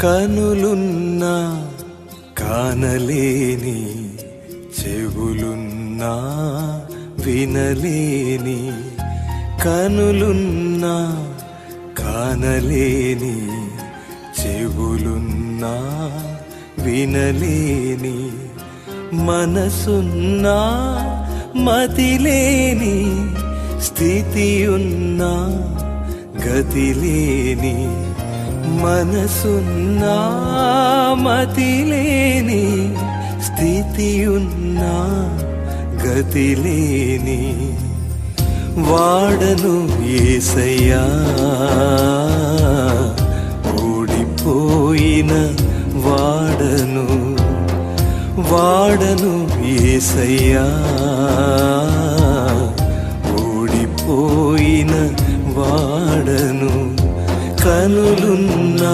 కనులున్నా కానలేని, చెవులున్నా వినలేని, కనులున్నా కానలేని, చెవులున్నా వినలేని, మనసున్నా మతిలేని, స్థితి ఉన్నా గతిలేని, మనసున్నా మతిలేని, స్థితి ఉన్నా గతిలేని, వాడను యేసయ్యా, ఓడిపోయిన వాడను, వాడను యేసయ్యా, ఓడిపోయిన వాడను. కనులున్నా